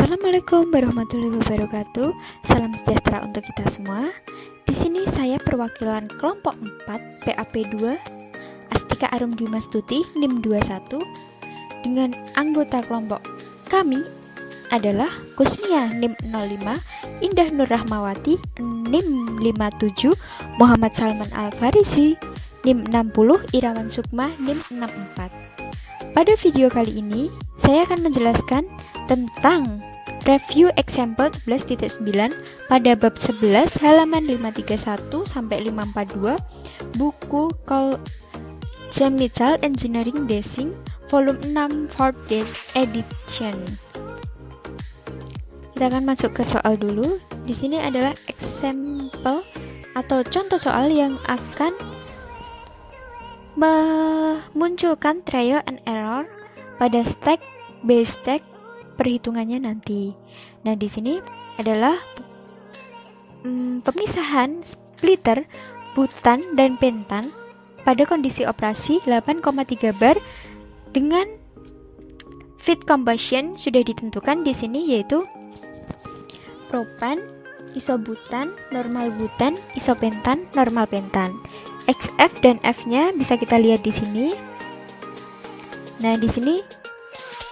Assalamualaikum warahmatullahi wabarakatuh. Salam sejahtera untuk kita semua. Di sini saya perwakilan kelompok 4 PAP2 Astika Arum Dwi Mastuti NIM 21 dengan anggota kelompok kami adalah Kusnia NIM 05, Indah Nur Rahmawati NIM 57, Muhammad Salman Al-Farisi NIM 60, Irawan Sukma NIM 64. Pada video kali ini saya akan menjelaskan tentang review example 11.9 pada bab 11 halaman 531 sampai 542 buku Chemical Engineering Design volume 6 4th edition. Kita akan masuk ke soal dulu. Di sini adalah example atau contoh soal yang akan memunculkan trial and error pada stack by stack perhitungannya nanti. Nah, di sini adalah pemisahan splitter butan dan pentan pada kondisi operasi 8,3 bar dengan feed combustion sudah ditentukan di sini, yaitu propan, isobutan, normal butan, isopentan, normal pentan. XF dan F-nya bisa kita lihat di sini. Nah, di sini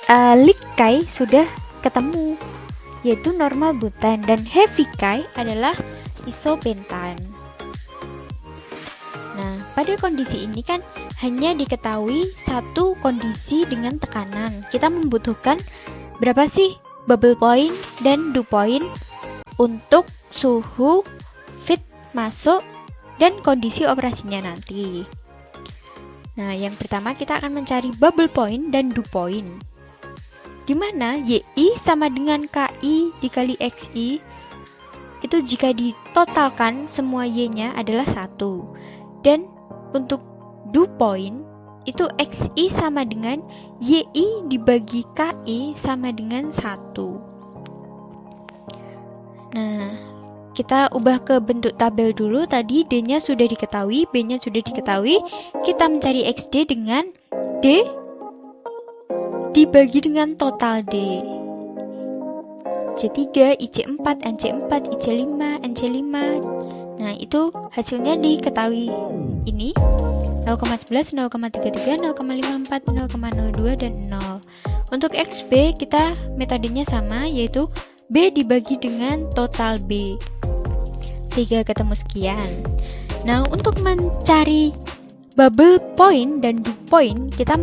Likai sudah ketemu, yaitu normal butan, dan heavy Kai adalah isopentan. Nah, pada kondisi ini kan hanya diketahui satu kondisi dengan tekanan. Kita membutuhkan berapa sih bubble point dan dew point untuk suhu, feed masuk, dan kondisi operasinya nanti. Nah, yang pertama kita akan mencari bubble point dan dew point, di mana YI sama dengan KI dikali XI itu jika ditotalkan semua Y-nya adalah 1. Dan untuk dew point itu XI sama dengan YI dibagi KI sama dengan 1. Nah, kita ubah ke bentuk tabel dulu. Tadi D-nya sudah diketahui, B-nya sudah diketahui. Kita mencari XD dengan D dibagi dengan total D. C3, IC4, NC4, IC5, NC5. Nah, itu hasilnya diketahui. Ini 0,11, 0,33, 0,54, 0,02, dan 0. Untuk XB kita metodenya sama, yaitu B dibagi dengan total B. Sehingga ketemu sekian. Nah, untuk mencari bubble point dan dew point kita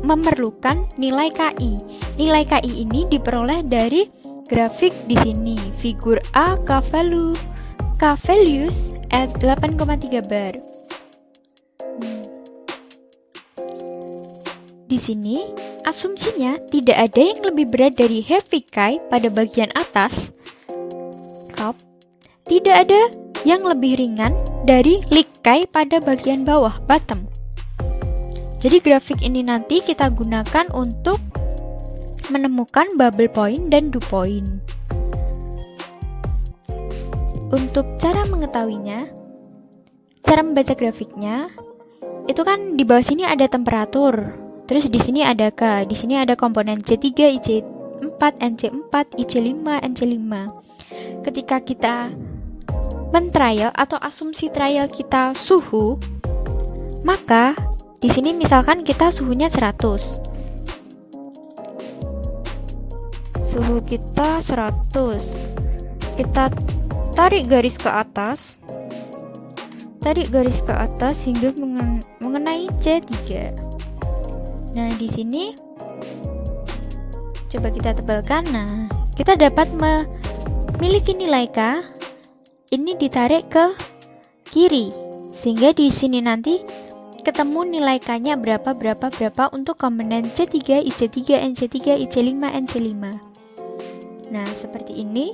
memerlukan nilai KI. Nilai KI ini diperoleh dari grafik di sini. Figur A K values at 8,3 bar. Di sini asumsinya tidak ada yang lebih berat dari heavy Kai pada bagian atas top. Tidak ada yang lebih ringan dari likai pada bagian bawah bottom. Jadi grafik ini nanti kita gunakan untuk menemukan bubble point dan dew point. Untuk cara mengetahuinya, cara membaca grafiknya, itu kan di bawah sini ada temperatur. Terus di sini ada K, di sini ada komponen C3, IC4, NC4, IC5, NC5. Ketika kita men-trial atau asumsi trial kita suhu, maka di sini misalkan kita suhunya 100. Suhu kita 100. Kita tarik garis ke atas. Tarik garis ke atas hingga mengenai C3. Nah, di sini coba kita tebalkan. Nah, kita dapat memiliki nilai K. Ini ditarik ke kiri, sehingga di sini nanti ketemu nilai K-nya berapa untuk komponen C3, IC3, NC3, IC5, NC5. Nah, seperti ini.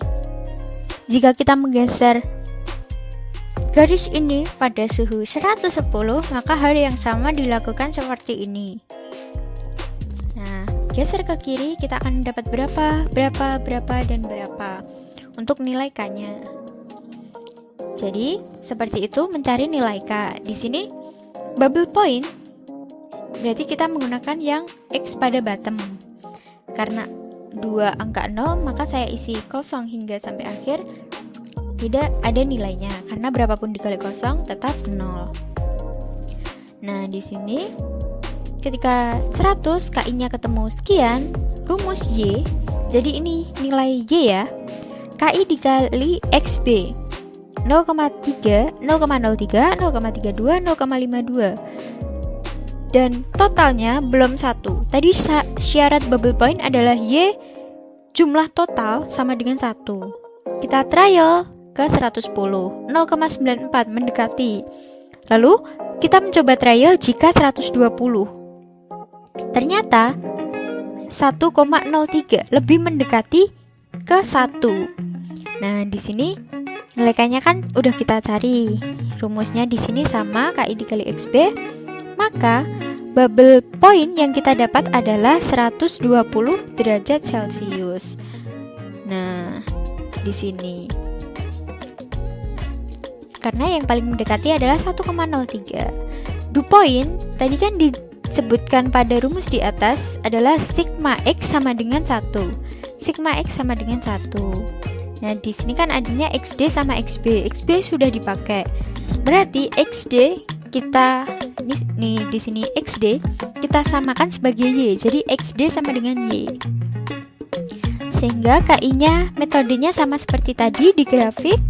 Jika kita menggeser garis ini pada suhu 110, maka hal yang sama dilakukan seperti ini. Nah, geser ke kiri, kita akan dapat berapa, dan berapa untuk nilai K-nya. Jadi, seperti itu mencari nilai K. Di sini bubble point berarti kita menggunakan yang X pada bottom. Karena dua angka 0, maka saya isi kosong hingga sampai akhir, tidak ada nilainya karena berapapun dikali kosong tetap 0. Nah, di sini ketika 100 KI-nya ketemu sekian, rumus Y, jadi ini nilai Y ya, KI dikali XB 0,3, 0,03, 0,32, 0,52, dan totalnya belum 1. Tadi syarat bubble point adalah Y jumlah total sama dengan 1. Kita trial ke 110, 0,94 mendekati. Lalu kita mencoba trial jika 120. Ternyata 1,03 lebih mendekati ke 1. Nah, di sini nilai K-nya kan udah kita cari. Rumusnya di sini sama KI dikali XB. Maka bubble point yang kita dapat adalah 120 derajat Celcius. Nah, di sini karena yang paling mendekati adalah 1,03. Dew point tadi kan disebutkan pada rumus di atas adalah sigma X sama dengan 1. Sigma X sama dengan 1. Nah, di sini kan adanya XD sama XB. XB sudah dipakai. Berarti XD kita di sini XD kita samakan sebagai Y. Jadi XD sama dengan Y. Sehingga KI-nya metodenya sama seperti tadi di grafik.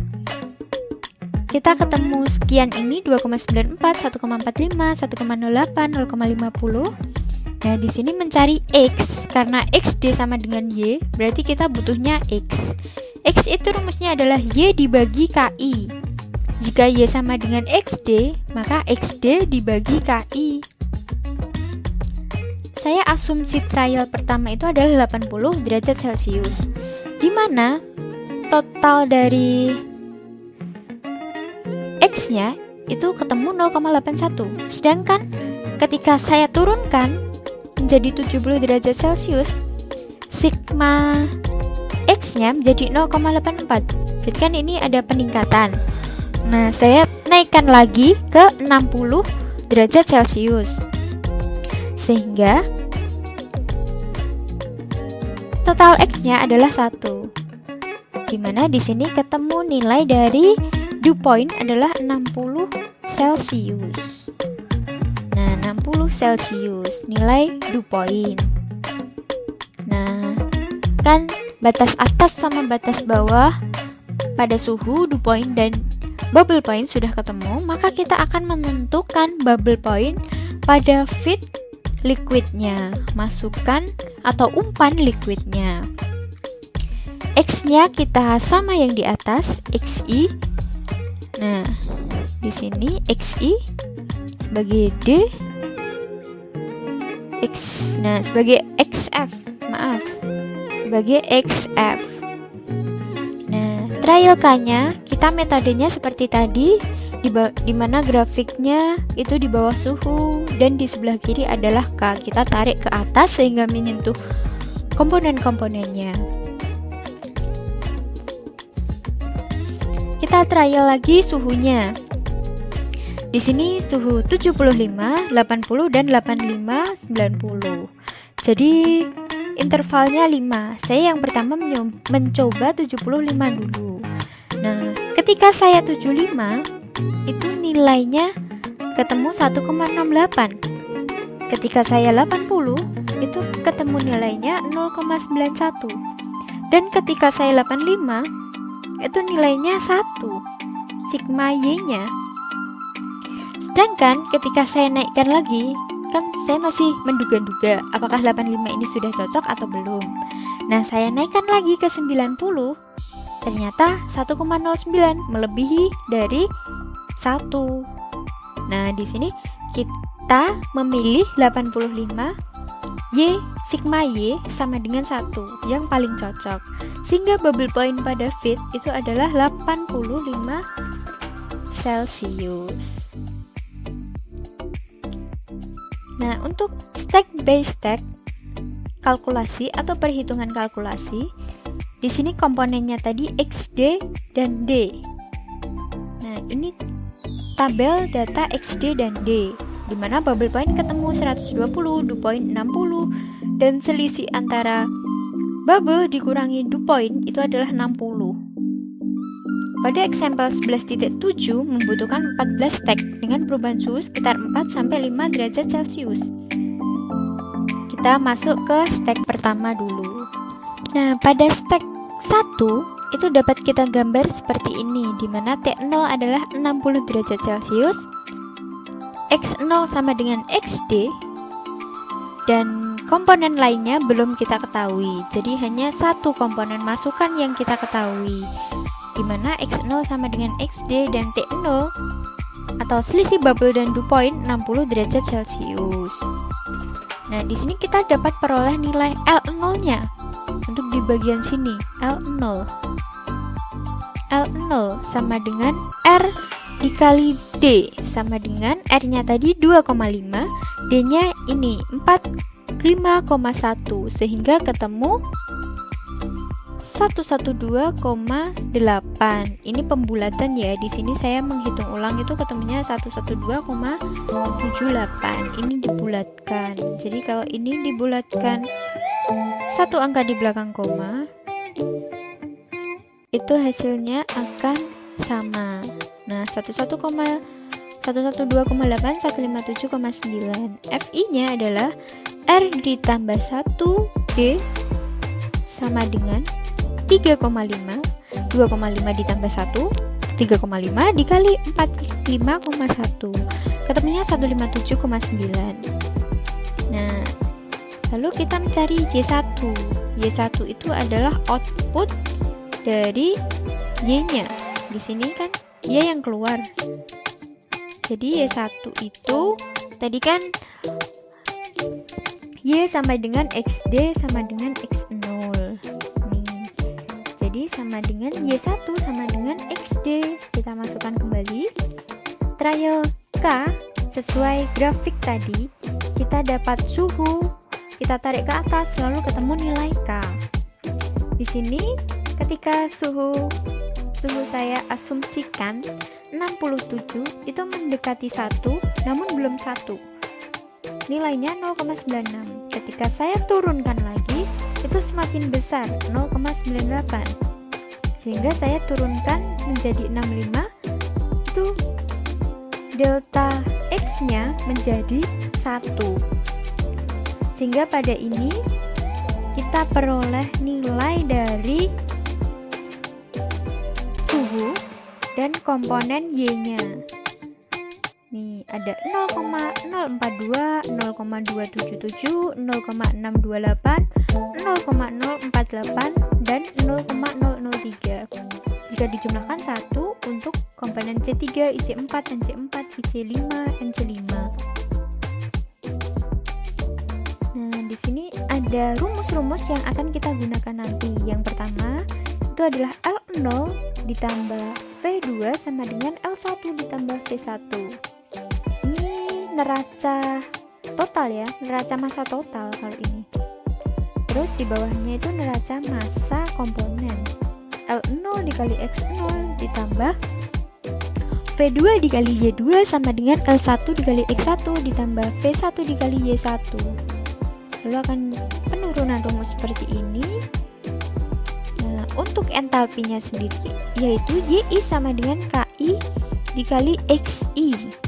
Kita ketemu sekian ini 2,94, 1,45, 1,08, 0,50. Nah, di sini mencari X karena XD sama dengan Y, berarti kita butuhnya X. X itu rumusnya adalah Y dibagi KI. Jika Y sama dengan XD, maka XD dibagi KI. Saya asumsi trial pertama itu adalah 80 derajat Celcius, di mana total dari X-nya itu ketemu 0,81. Sedangkan ketika saya turunkan menjadi 70 derajat Celcius, sigma X-nya menjadi 0,84. Berarti kan ini ada peningkatan. Nah, saya naikkan lagi ke 60 derajat Celcius. Sehingga total X-nya adalah 1. Dimana di sini ketemu nilai dari dew point adalah 60 Celcius. Nah, 60 Celcius nilai dew point. Nah, kan batas atas sama batas bawah pada suhu dew point dan bubble point sudah ketemu, maka kita akan menentukan bubble point pada feed liquidnya. Masukkan atau umpan liquidnya. X-nya kita sama yang di atas, XI. Nah, di sini XI sebagai D, sebagai XF, sebagai XF. Nah, trial K-nya kita metodenya seperti tadi, di mana grafiknya itu di bawah suhu dan di sebelah kiri adalah K. Kita tarik ke atas sehingga menyentuh komponen-komponennya. Kita trial lagi suhunya. Di sini suhu 75, 80 dan 85, 90. Jadi intervalnya 5. Saya yang pertama mencoba 75 dulu. Nah, ketika saya 75 itu nilainya ketemu 1,68. Ketika saya 80 itu ketemu nilainya 0,91. Dan ketika saya 85 itu nilainya 1 sigma Y-nya. Sedangkan ketika saya naikkan lagi, kan saya masih menduga-duga apakah 85 ini sudah cocok atau belum. Nah, saya naikkan lagi ke 90. Ternyata 1,09 melebihi dari 1. Nah, di sini kita memilih 85 Y sigma Y sama dengan 1 yang paling cocok. Sehingga bubble point pada feed itu adalah 85 Celcius. Nah, untuk stack by stack kalkulasi atau perhitungan kalkulasi, di sini komponennya tadi XD dan D. Nah, ini tabel data XD dan D, di mana bubble point ketemu 120, dew point 60, dan selisih antara bubble dikurangi dew point itu adalah 60. Pada example 11.7 membutuhkan 14 stack dengan perubahan suhu sekitar 4-5 derajat Celcius. Kita masuk ke stack pertama dulu. Nah, pada stack 1 itu dapat kita gambar seperti ini, di mana T0 adalah 60 derajat Celcius, X0 sama dengan XD, dan komponen lainnya belum kita ketahui. Jadi hanya satu komponen masukan yang kita ketahui, di mana X0 sama dengan XD dan T0 atau selisih bubble dan dew point 60 derajat Celcius. Nah, di sini kita dapat peroleh nilai L0-nya untuk di bagian sini, L0. L0 sama dengan R dikali D, sama dengan R-nya tadi 2,5, D-nya ini 45,1, sehingga ketemu 112,8. Ini pembulatan ya. Di sini saya menghitung ulang itu ketemunya 112,78. Ini dibulatkan. Jadi kalau ini dibulatkan satu angka di belakang koma, itu hasilnya akan sama. Nah, 112,8, 157,9. FI-nya adalah R ditambah 1D sama dengan 3,5, 2,5 ditambah 1, 3,5 dikali 45,1, ketemunya 157,9. Nah, lalu kita mencari Y1. Y1 itu adalah output dari Y-nya. Di sini kan Y yang keluar. Jadi Y1 itu tadi kan Y sama dengan XD sama dengan X0. Jadi sama dengan Y1 sama dengan XD. Kita masukkan kembali trial K sesuai grafik tadi. Kita dapat suhu, kita tarik ke atas lalu ketemu nilai K. Di sini ketika suhu saya asumsikan 67 itu mendekati 1 namun belum 1. Nilainya 0,96. Ketika saya turunkan lagi itu semakin besar, 0,98, sehingga saya turunkan menjadi 65. Itu delta X nya menjadi 1, sehingga pada ini kita peroleh nilai dari suhu dan komponen Y nya. Nih ada 0,042, 0,277, 0,628, 0,048 dan 0,003. Jika dijumlahkan 1 untuk komponen C3, IC4, NC4, IC5, NC5. Nah, di sini ada rumus-rumus yang akan kita gunakan nanti. Yang pertama itu adalah L0 ditambah V2 sama dengan L1 ditambah V1. Neraca total ya, neraca massa total kalau ini. Terus di bawahnya itu neraca massa komponen. L0 dikali X0 ditambah V2 dikali Y2 sama dengan L1 dikali X1 ditambah V1 dikali Y1. Lalu akan penurunan rumus seperti ini. Nah, untuk entalpinya sendiri yaitu YI sama dengan KI dikali XI.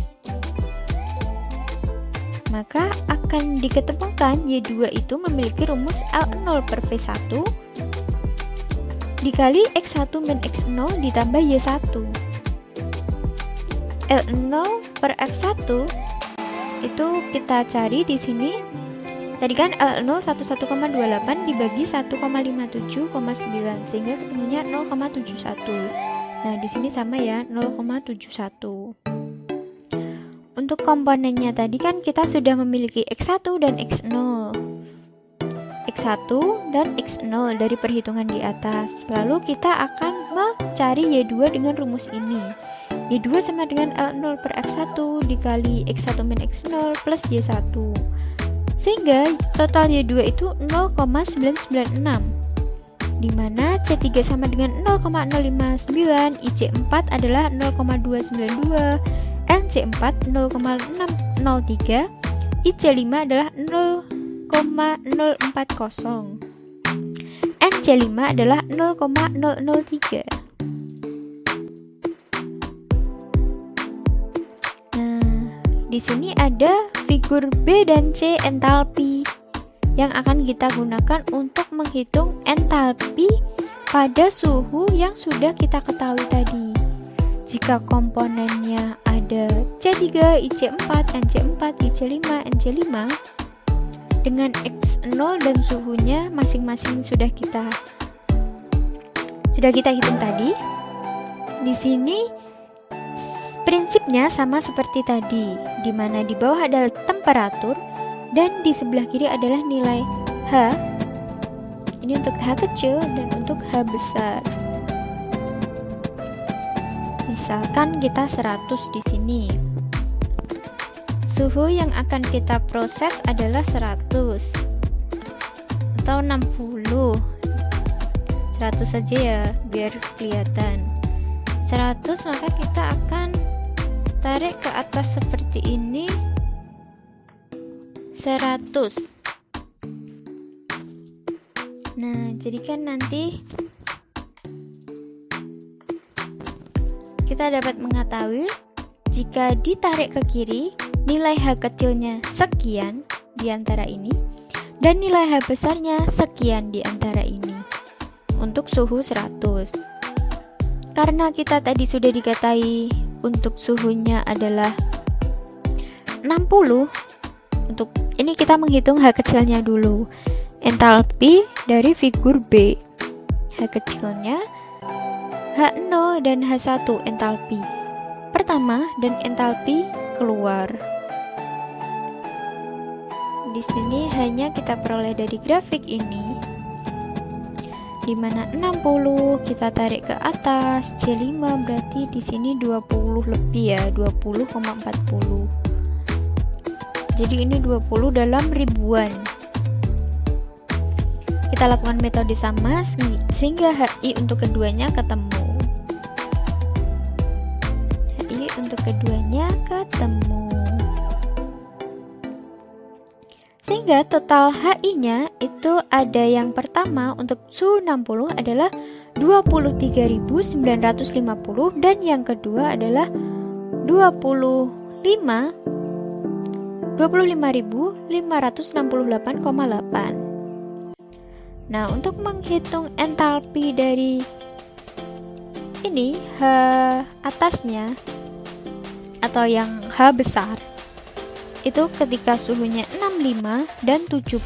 Maka akan diketemukan Y2 itu memiliki rumus L0 per V1 dikali X1 min X0 ditambah Y1. L0 per F1 itu kita cari di sini. Tadi kan L0 11,28 dibagi 1,57,9 sehingga ketemunya 0,71. Nah, di sini sama ya, 0,71. Untuk komponennya tadi kan kita sudah memiliki X1 dan X0. X1 dan X0 dari perhitungan di atas. Lalu kita akan mencari Y2 dengan rumus ini. Y2 sama dengan L0 per F1 dikali X1 min X0 plus Y1. Sehingga total Y2 itu 0,996. Dimana C3 sama dengan 0,059, IC4 adalah 0,292, NC4 0,603, IC5 adalah 0,040. C5 adalah 0,003. Di sini ada figur B dan C entalpi yang akan kita gunakan untuk menghitung entalpi pada suhu yang sudah kita ketahui tadi. Jika komponennya ada C3, IC4, NC4, IC5, NC5 dengan X0 dan suhunya masing-masing sudah kita hitung tadi. Di sini prinsipnya sama seperti tadi, di mana di bawah adalah temperatur dan di sebelah kiri adalah nilai H. Ini untuk H kecil dan untuk H besar. Misalkan kita 100 di sini. Suhu yang akan kita proses adalah 100 atau 60. 100 saja ya biar kelihatan. 100, maka kita akan tarik ke atas seperti ini. 100. Nah, jadi kan nanti kita dapat mengetahui jika ditarik ke kiri, nilai H kecilnya sekian di antara ini dan nilai H besarnya sekian di antara ini untuk suhu 100. Karena kita tadi sudah dikatai untuk suhunya adalah 60, untuk ini kita menghitung H kecilnya dulu. Entalpi dari figur B. H kecilnya H0 dan H1 entalpi pertama dan entalpi keluar. Di sini hanya kita peroleh dari grafik ini, di mana 60 kita tarik ke atas, C5 berarti di sini 20 lebih ya, 20,40. Jadi ini 20 dalam ribuan. Kita lakukan metode sama sehingga HI untuk keduanya ketemu. HI untuk keduanya ketemu. Sehingga total HI-nya itu ada yang pertama untuk suhu 60 adalah 23.950 dan yang kedua adalah 25.568,8. Nah, untuk menghitung entalpi dari ini H atasnya atau yang H besar itu ketika suhunya 65 dan 70.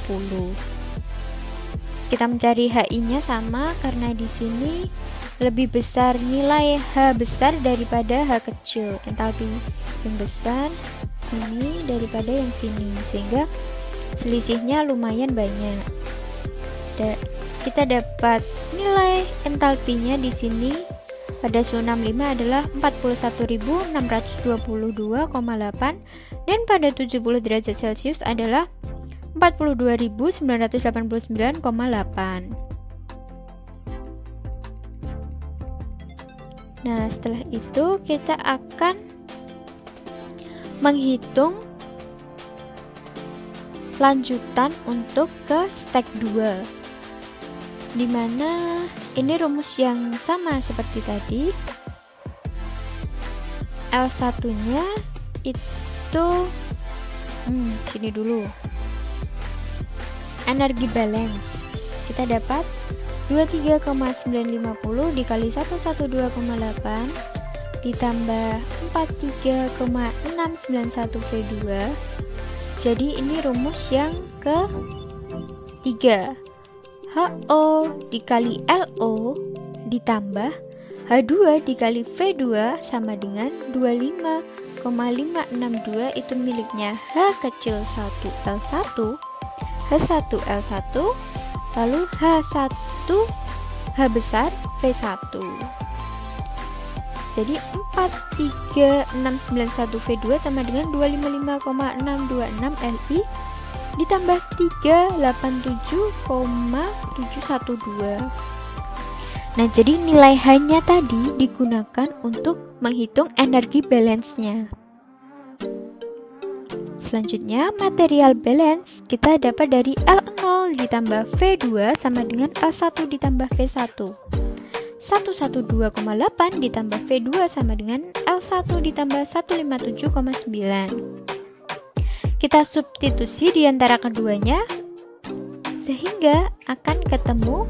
Kita mencari HI-nya sama karena di sini lebih besar nilai H besar daripada H kecil. Entalpi yang besar ini daripada yang sini, sehingga selisihnya lumayan banyak. Kita dapat nilai entalpinya di sini pada suhu 65 adalah 41.622,8 dan pada 70 derajat Celcius adalah 42.989,8. Nah, setelah itu kita akan menghitung lanjutan untuk ke step 2. Dimana ini rumus yang sama seperti tadi. L1 nya itu sini dulu, energi balance kita dapat 23,950 dikali 112,8 ditambah 43,691 V2. Jadi ini rumus yang ke-3. HO dikali LO ditambah H2 dikali V2 sama dengan 25,562, itu miliknya H kecil 1 L1, H1 L1, lalu H1 H besar V1. Jadi 43691 V2 sama dengan 255,626 Li ditambah 387,712. Nah, jadi nilai H-nya tadi digunakan untuk menghitung energi balance-nya. Selanjutnya, material balance kita dapat dari L0 ditambah V2 sama dengan L1 ditambah V1. 112,8 ditambah V2 sama dengan L1 ditambah 157,9. Kita substitusi di antara keduanya, sehingga akan ketemu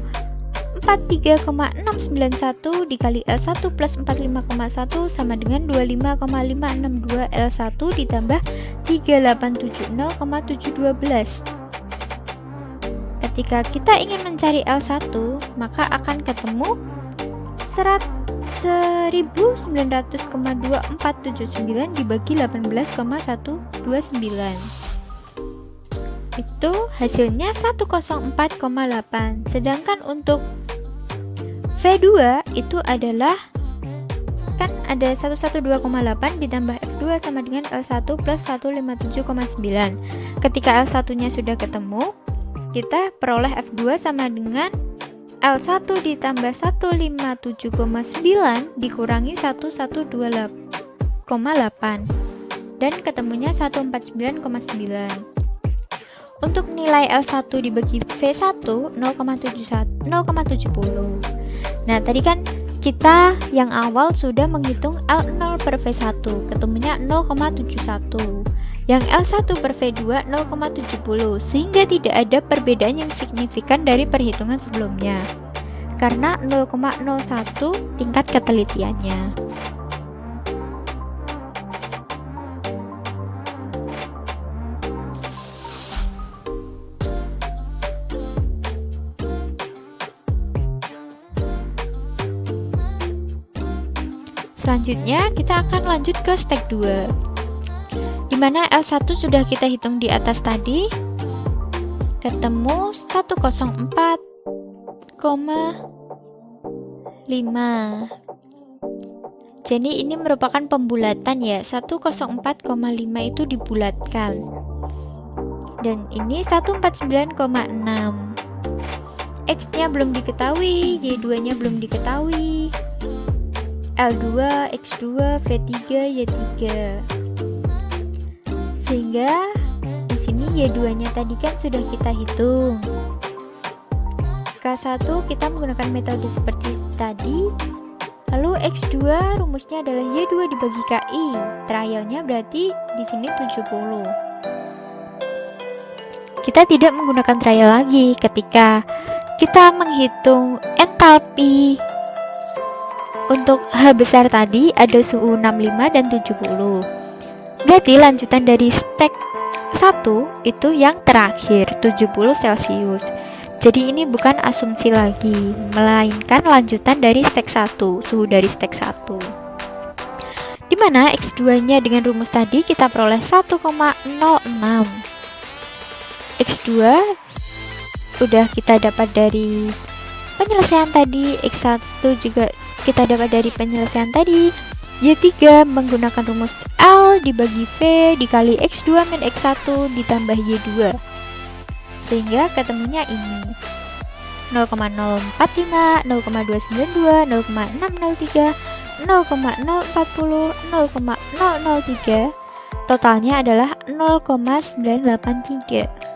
43,691 dikali L1 plus 45,1 sama dengan 25,562 L1 ditambah 3870,712. Ketika kita ingin mencari L1, maka akan ketemu 1900,2479 dibagi 18,129. Itu hasilnya 104,8. Sedangkan untuk V2 itu adalah, kan ada 112,8 ditambah F2 sama dengan L1 plus 157,9. Ketika L1 nya sudah ketemu, kita peroleh F2 sama dengan L1 ditambah 157,9 dikurangi 1128 dan ketemunya 149,9. Untuk nilai L1 dibagi V1 0,70. Nah, tadi kan kita yang awal sudah menghitung L0 per V1, ketemunya 0,71. Yang L1 per V2 0,70, sehingga tidak ada perbedaan yang signifikan dari perhitungan sebelumnya, karena 0,01 tingkat ketelitiannya. Selanjutnya kita akan lanjut ke step 2, di mana L1 sudah kita hitung di atas tadi, ketemu 104,5. Jadi ini merupakan pembulatan ya, 104,5 itu dibulatkan. Dan ini 149,6. X-nya belum diketahui, Y2-nya belum diketahui. L2, X2, V3, Y3. Sehingga di sini Y2-nya tadi kan sudah kita hitung. K1 kita menggunakan metode seperti tadi. Lalu X2 rumusnya adalah Y2 dibagi KI. Trialnya berarti di sini 70. Kita tidak menggunakan trial lagi ketika kita menghitung entalpi. Untuk H besar tadi ada suhu 65 dan 70. Berarti lanjutan dari stek 1 itu yang terakhir 70 Celcius. Jadi ini bukan asumsi lagi, melainkan lanjutan dari stek 1, suhu dari stek 1. Dimana X2 nya dengan rumus tadi kita peroleh 1,06. X2 udah kita dapat dari penyelesaian tadi, X1 juga kita dapat dari penyelesaian tadi. Y3 menggunakan rumus L dibagi V dikali X2 min X1 ditambah Y2, sehingga ketemunya ini 0,045, 0,292, 0,603, 0,040, 0,003. Totalnya adalah 0,983.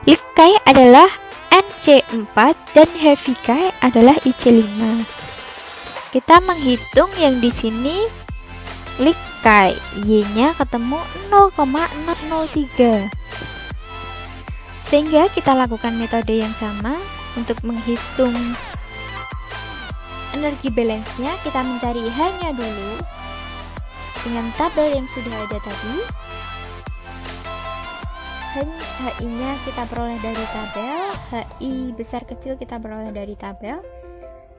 Likai adalah NC4 dan heavy Kai adalah IC5. Kita menghitung yang di sini likai, Y-nya ketemu 0,603. Sehingga kita lakukan metode yang sama untuk menghitung energi balance-nya. Kita mencari H-nya dulu dengan tabel yang sudah ada tadi. HI-nya kita peroleh dari tabel, HI besar kecil kita peroleh dari tabel.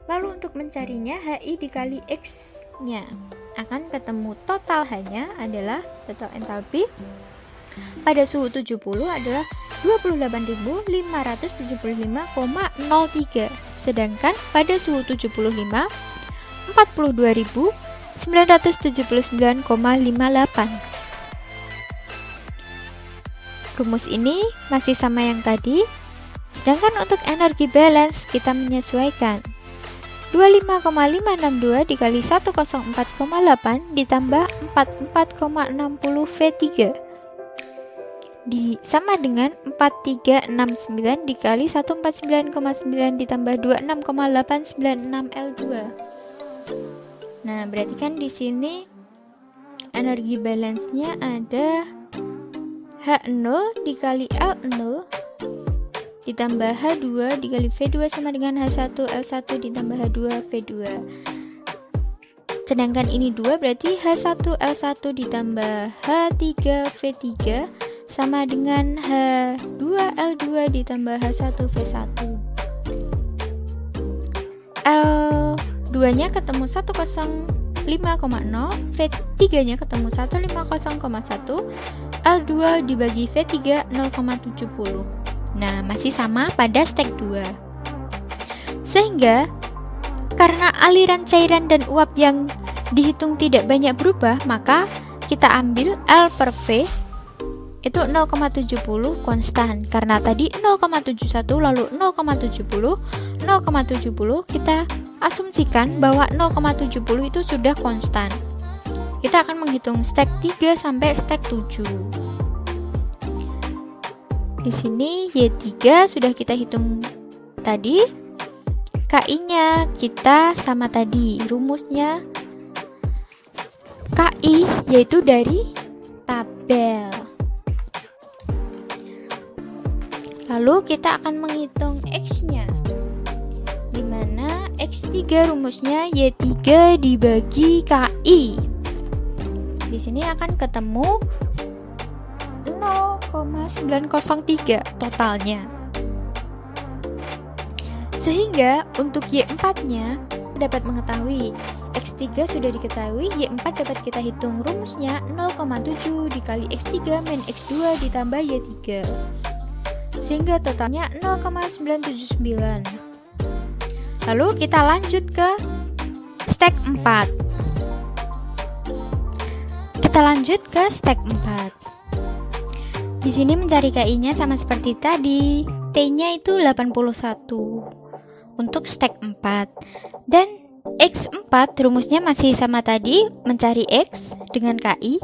Lalu untuk mencarinya, HI dikali X-nya akan ketemu total H-nya adalah total entalpi pada suhu 70 adalah 28.575,03. Sedangkan pada suhu 75 42.979,58. Rumus ini masih sama yang tadi. Sedangkan untuk energi balance kita menyesuaikan 25,562 dikali 104,8 ditambah 44,60 V3 sama dengan 4369 dikali 149,9 ditambah 26,896 L2. Nah, berarti kan di sini energi balance-nya ada H0 dikali L0 ditambah H2 dikali V2 sama dengan H1 L1 ditambah H2 V2. Sedangkan ini 2 berarti H1 L1 ditambah H3 V3 sama dengan H2 L2 ditambah H1 V1. L2 nya ketemu 105,0, V3 nya ketemu 150,1, L2 dibagi V3 0,70. Nah, masih sama pada step 2. Sehingga karena aliran cairan dan uap yang dihitung tidak banyak berubah, maka kita ambil L per V itu 0,70 konstan. Karena tadi 0,71 lalu 0,70 kita asumsikan bahwa 0,70 itu sudah konstan. Kita akan menghitung stack 3 sampai stack 7. Di sini Y3 sudah kita hitung tadi. KI-nya kita sama tadi. Rumusnya KI yaitu dari tabel. Lalu kita akan menghitung X-nya. Di mana X3 rumusnya Y3 dibagi KI. Di sini akan ketemu 0,903 totalnya. Sehingga untuk Y4-nya dapat mengetahui X3 sudah diketahui, Y4 dapat kita hitung rumusnya 0,7 dikali X3 min X2 ditambah Y3. Sehingga totalnya 0,979. Lalu kita lanjut ke stack 4. Kita lanjut ke stack 4. Di sini mencari KI-nya sama seperti tadi. T-nya itu 81 untuk stack 4. Dan X4 rumusnya masih sama tadi, mencari X dengan KI.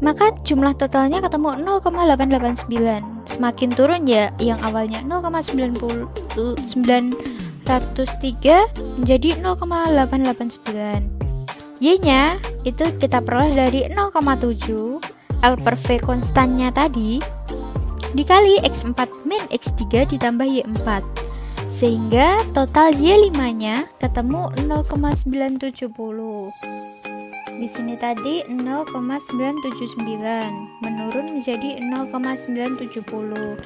Maka jumlah totalnya ketemu 0,889. Semakin turun ya, yang awalnya 0,903 menjadi 0,889. Y-nya itu kita peroleh dari 0,7 L per V konstannya tadi dikali X4 min X3 ditambah Y4, sehingga total Y5 nya ketemu 0,970. Di sini tadi 0,979 menurun menjadi 0,970.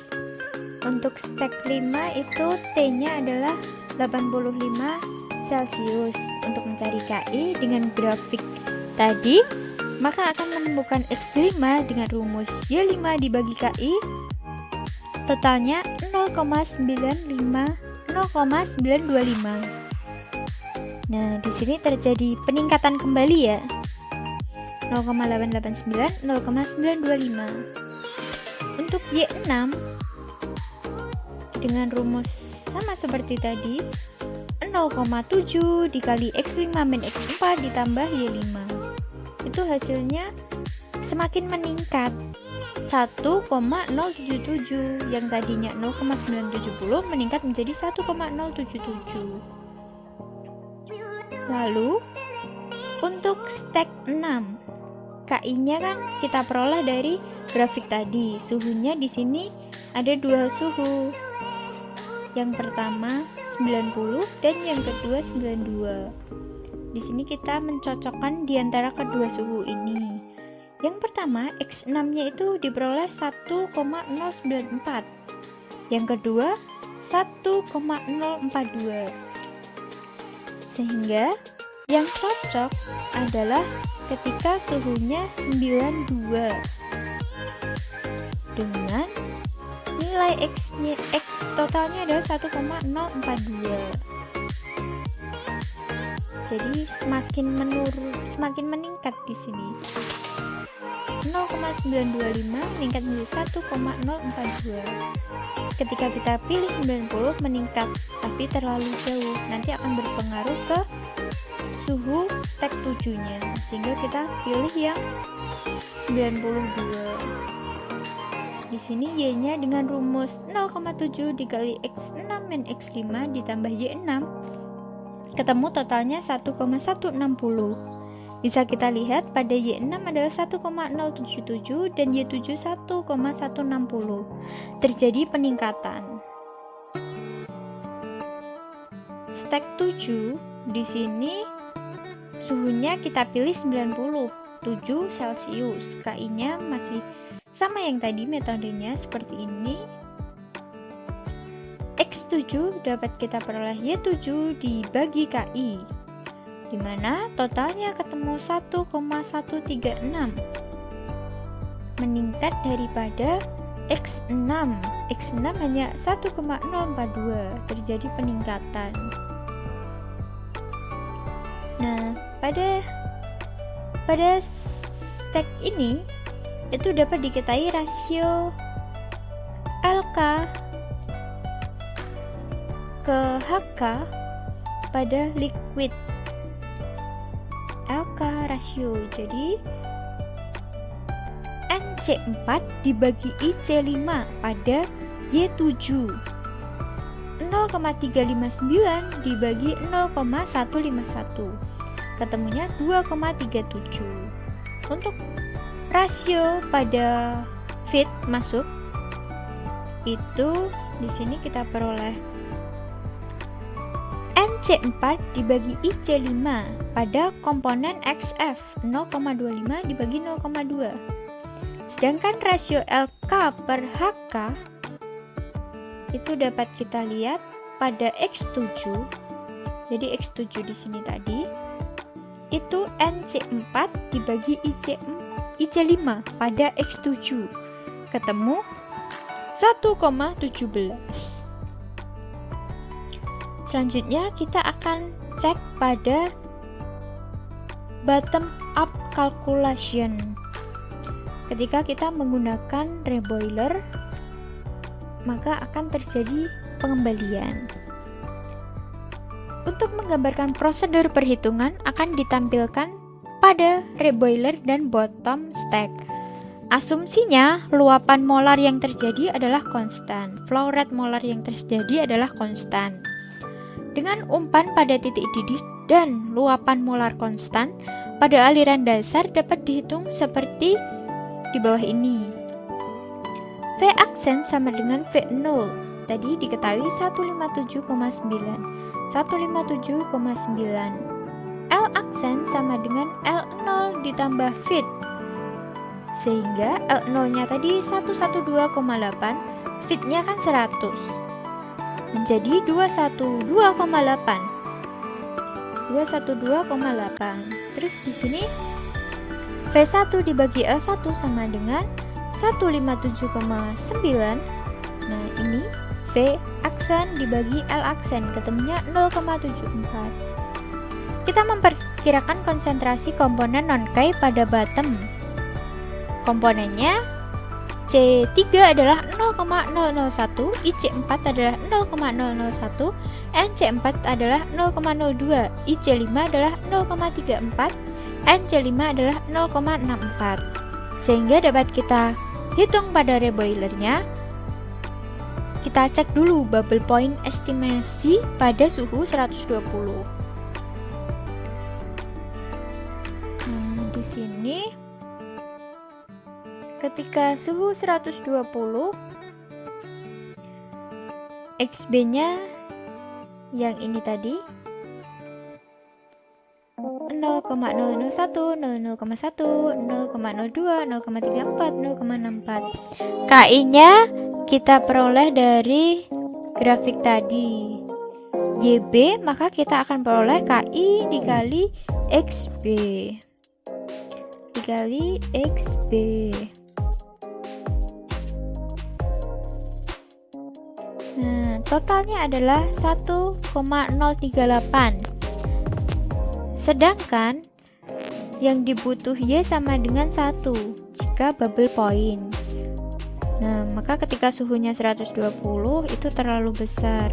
Untuk stack 5 itu T-nya adalah 85 Celcius. Untuk mencari KI dengan grafik tadi, maka akan menemukan X5 dengan rumus Y5 dibagi KI, totalnya 0,925. Nah, di sini terjadi peningkatan kembali ya. 0,889, 0,925. Untuk Y6 dengan rumus sama seperti tadi, 0,7 dikali X5 min X4 ditambah Y5. Itu hasilnya semakin meningkat, 1,077, yang tadinya 0,970 meningkat menjadi 1,077. Lalu untuk stack 6, KI-nya kan kita peroleh dari grafik tadi. Suhunya di sini ada dua suhu. Yang pertama 90 dan yang kedua 92. Di sini kita mencocokkan di antara kedua suhu ini. Yang pertama, X6-nya itu diperoleh 1,094. Yang kedua 1,042. Sehingga yang cocok adalah ketika suhunya 92 dengan nilai X totalnya adalah 1,042. Jadi semakin meningkat di sini. 0,925 meningkat menjadi 1,042. Ketika kita pilih 90 meningkat tapi terlalu jauh, nanti akan berpengaruh ke suhu stek 7-nya, sehingga kita pilih yang 92. Di sini Y-nya dengan rumus 0,7 dikali X6 min X5 ditambah Y6, ketemu totalnya 1,160. Bisa kita lihat pada Y6 adalah 1,077 dan Y7 1,160. Terjadi peningkatan. Stek 7 di sini suhunya kita pilih 97 Celcius. KI-nya masih sama yang tadi, metodenya seperti ini. X7 dapat kita peroleh Y7 dibagi KI, di mana totalnya ketemu 1,136, meningkat daripada X6. X6 hanya 1,042, terjadi peningkatan. Nah, pada stek ini itu dapat diketahui rasio LK ke HK pada liquid. LK rasio, jadi NC4 dibagi IC5 pada Y7, 0,359 dibagi 0,151, ketemunya 2,37. Untuk rasio pada fit masuk itu di sini kita peroleh NC4 dibagi IC5 pada komponen XF, 0,25 dibagi 0,2. Sedangkan rasio LK per HK itu dapat kita lihat pada X7. Jadi X7 di sini tadi itu NC4 dibagi IC5 pada X7, ketemu 1,17. Selanjutnya kita akan cek pada bottom up calculation. Ketika kita menggunakan reboiler, maka akan terjadi pengembalian. Untuk menggambarkan prosedur perhitungan akan ditampilkan pada reboiler dan bottom stack. Asumsinya luapan molar yang terjadi adalah konstan, flow rate molar yang terjadi adalah konstan. Dengan umpan pada titik didih dan luapan molar konstan pada aliran dasar dapat dihitung seperti di bawah ini. V aksen sama dengan V0. Tadi diketahui 157,9. 157,9. L aksen sama dengan L0 ditambah fit. Sehingga L0-nya tadi 112,8, fit-nya kan 100. Menjadi 212,8. 212,8. Terus di sini V1 dibagi L1 sama dengan 157,9. Nah, ini V aksen dibagi L aksen, ketemunya 0,74. Kita memperkirakan konsentrasi komponen non-K pada bottom. Komponennya C3 adalah 0,001, IC4 adalah 0,001, NC4 adalah 0,02, IC5 adalah 0,34, NC5 adalah 0,64. Sehingga dapat kita hitung pada reboilernya. Kita cek dulu bubble point estimasi pada suhu 120. Di sini ketika suhu 120, XB-nya yang ini tadi 0,001, 0,01, 0,02, 0,34, 0,64. KI-nya kita peroleh dari grafik tadi. YB, maka kita akan peroleh KI dikali XB. Dikali XB. totalnya adalah 1,038. Sedangkan yang dibutuh Y sama dengan 1 jika bubble point. Nah, maka ketika suhunya 120 itu terlalu besar.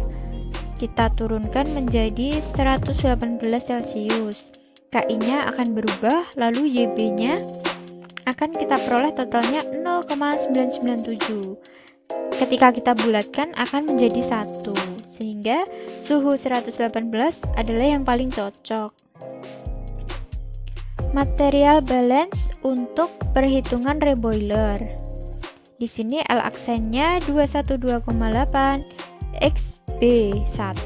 Kita turunkan menjadi 118 Celcius. KI-nya akan berubah, lalu YB-nya akan kita peroleh totalnya 0,997. Ketika kita bulatkan akan menjadi 1, sehingga suhu 118 adalah yang paling cocok. Material balance untuk perhitungan reboiler. Di sini L aksennya 212,8, XB1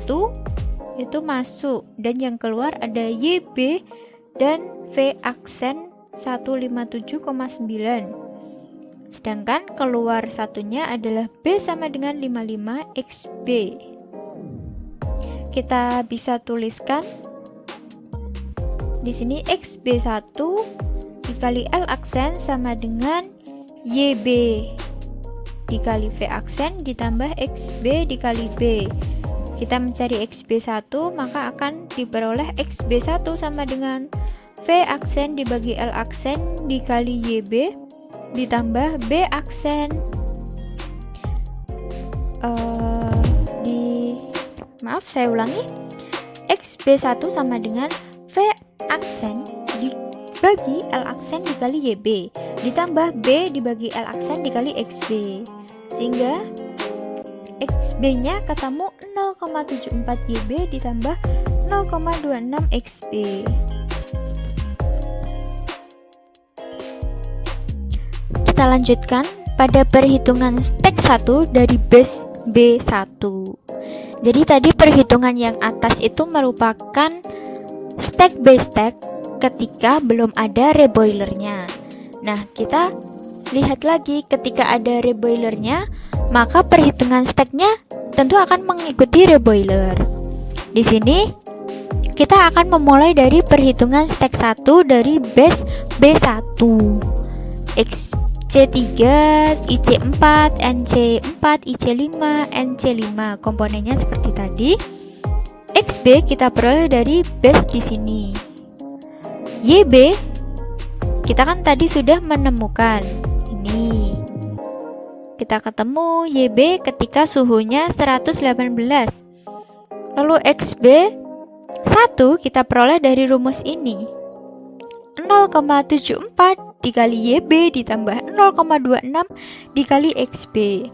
itu masuk dan yang keluar ada YB dan V aksen 157,9. Sedangkan keluar satunya adalah B sama dengan 55 XB. Kita bisa tuliskan di sini XB1 dikali L aksen sama dengan YB dikali V aksen ditambah XB dikali B. Kita mencari XB1, maka akan diperoleh XB1 sama dengan V aksen dibagi L aksen dikali YB ditambah B aksen saya ulangi, XB1 sama dengan V aksen dibagi L aksen dikali YB ditambah B dibagi L aksen dikali XB, sehingga XB nya ketemu 0,74 YB ditambah 0,26 XB. Kita lanjutkan pada perhitungan stek 1 dari base B1. Jadi tadi perhitungan yang atas itu merupakan stack by stack ketika belum ada reboilernya. Nah, kita lihat lagi ketika ada reboilernya, maka perhitungan stacknya tentu akan mengikuti reboiler. Di sini kita akan memulai dari perhitungan stack 1 dari base B1. C3, IC4, NC4, IC5, NC5. Komponennya seperti tadi. XB kita peroleh dari base di sini. YB kita kan tadi sudah menemukan. Ini kita ketemu YB ketika suhunya 118. Lalu XB 1 kita peroleh dari rumus ini. 0,74 dikali YB ditambah 0,26 dikali XB.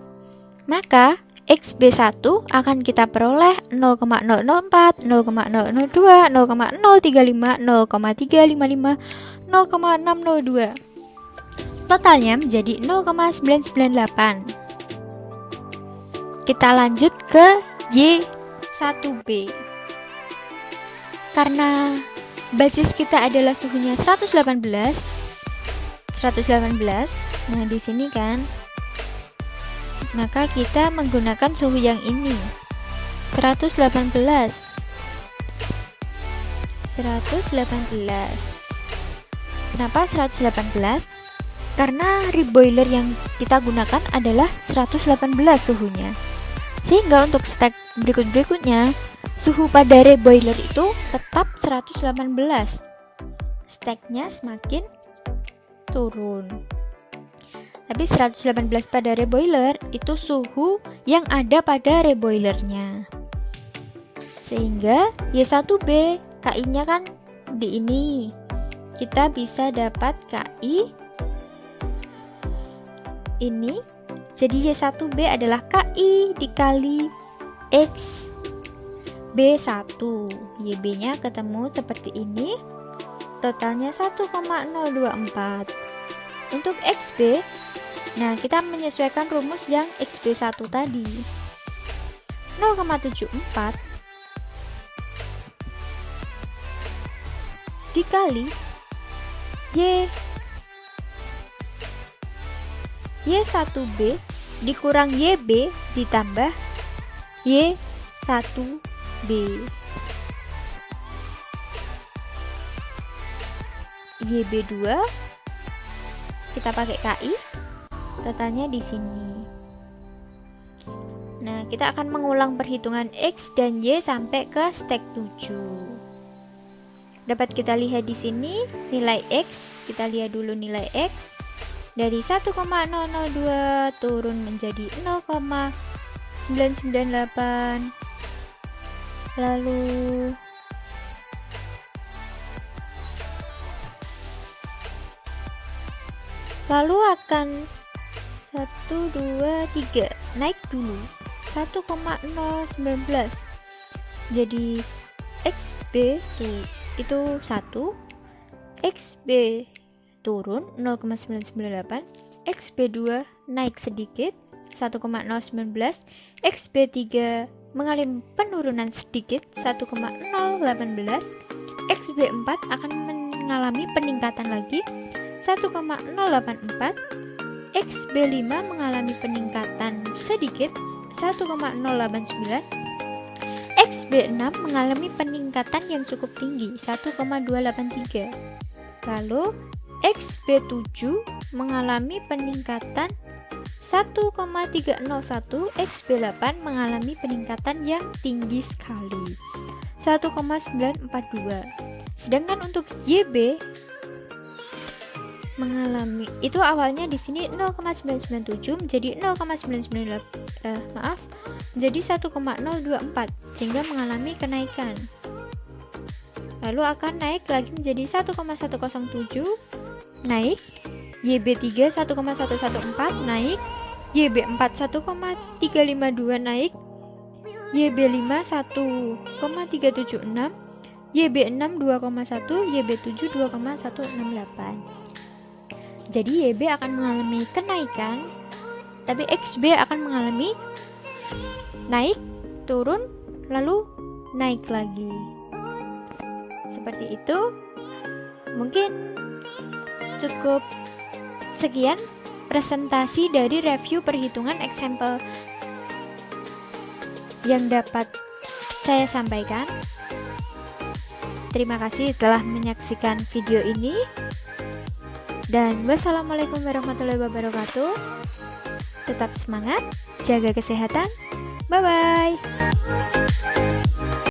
Maka XB1 akan kita peroleh 0,004, 0,002, 0,035, 0,355, 0,602. Totalnya menjadi 0,998. Kita lanjut ke Y1B. Karena basis kita adalah suhunya 118. Nah, di sini kan, maka kita menggunakan suhu yang ini. 118. Kenapa 118? Karena reboiler yang kita gunakan adalah 118 suhunya. Sehingga untuk stack berikutnya, suhu pada reboiler itu tetap 118. Stacknya semakin turun. Tapi 118 pada reboiler itu suhu yang ada pada reboilernya. Sehingga Y1B KI-nya kan di ini. Kita bisa dapat KI ini. Jadi Y1B adalah KI dikali X B1. YB-nya ketemu seperti ini. Totalnya 1,024. Untuk XB, nah kita menyesuaikan rumus yang XB1 tadi. 0,74 dikali Y1B dikurang YB ditambah Y1B. YB2 kita pakai KI, totalnya di sini. Nah, kita akan mengulang perhitungan X dan Y sampai ke stek 7. Dapat kita lihat di sini nilai X, kita lihat dulu nilai X. Dari 1,002 turun menjadi 0,998. Lalu akan 1, 2, 3 naik dulu 1,019. Jadi XB itu 1, XB turun 0,998, XB2 naik sedikit 1,019, XB3 mengalami penurunan sedikit 1,018, XB4 akan mengalami peningkatan lagi 1,084, XB5 mengalami peningkatan sedikit 1,089, XB6 mengalami peningkatan yang cukup tinggi 1,283. Lalu XB7 mengalami peningkatan 1,301, XB8 mengalami peningkatan yang tinggi sekali 1,942. Sedangkan untuk YB mengalami itu awalnya di sini 0,997 menjadi 0,998 menjadi 1,024 sehingga mengalami kenaikan. Lalu akan naik lagi menjadi 1,107 naik, YB3 1,114 naik, YB4 1,352 naik, YB5 1,376, YB6 2,1, YB7 2,168. Jadi YB akan mengalami kenaikan, tapi XB akan mengalami naik, turun, lalu naik lagi. Seperti itu. Mungkin cukup sekian presentasi dari review perhitungan example yang dapat saya sampaikan. Terima kasih telah menyaksikan video ini. Dan wassalamualaikum warahmatullahi wabarakatuh. Tetap semangat, jaga kesehatan. Bye-bye.